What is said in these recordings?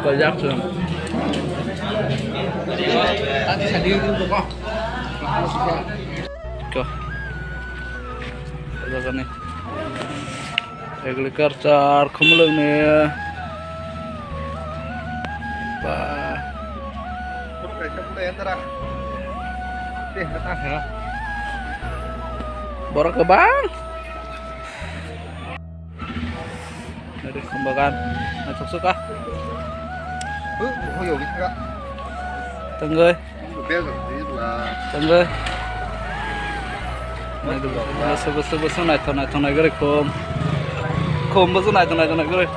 Có giác thường. Có. Ada kan nih. Agriculture kumulong nih. Bah. Borak ke bang. Dari kembakan. Masuk suka. Tenggelam. Tenggelam. Này được rồi, số này thằng này cái khom bao nhiêu này cái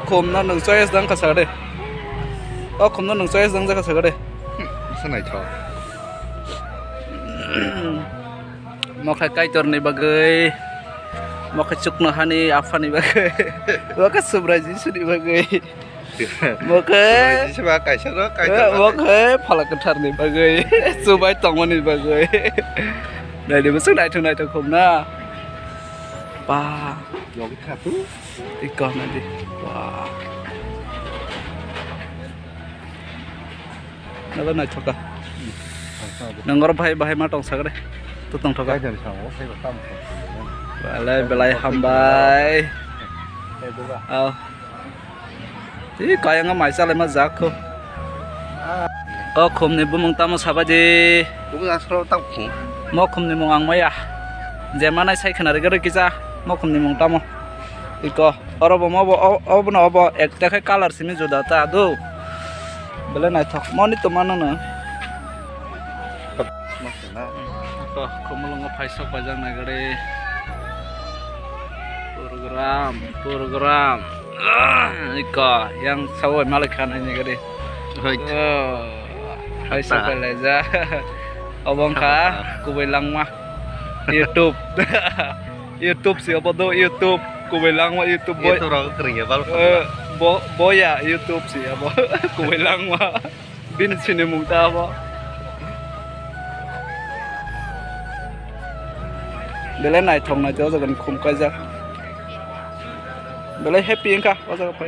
khom nó nâng xoay sang cái sao đây, khom nó nâng xoay sang cái sao đây, sao này cho, mau kai tur nih bagai, mau cuk nahani apa nih bagai, mau subrai jisu nih bagai, mau pala kentar nih bagai, subai tong nih bagai. Đây để mà sức đại thường này thường khủng na ba vô cái khát tú đi con này đi wow nó vẫn này thôi cả nó ngor bahai bahai ma tong sa cái tu tong thôi cả belai hambai thì coi yang ngamai sa lại mà giá không khủng này bung mong tamo sahaja di cũng là sao tao khủng mau khum ni mong ang maya zaman ai sai khana re kisa mau khum ni mong tamo iko orobo mo no obo ekta khai color simi joda ta do bele nai thok moni to mano na ko khumulong phai sok bajang na gare program iko yang sawai malakhan ani gare hai sok belaja Abang kah, kubelang mah YouTube, YouTube siapa tuh YouTube, kubelang mah YouTube boy. Itu orang kering ya bal. Boy ya YouTube siapa, kubelang mah bin sini mungta apa. Bela naik thong naik jauh jangan kum kaja. Bela happy engkau, apa apa.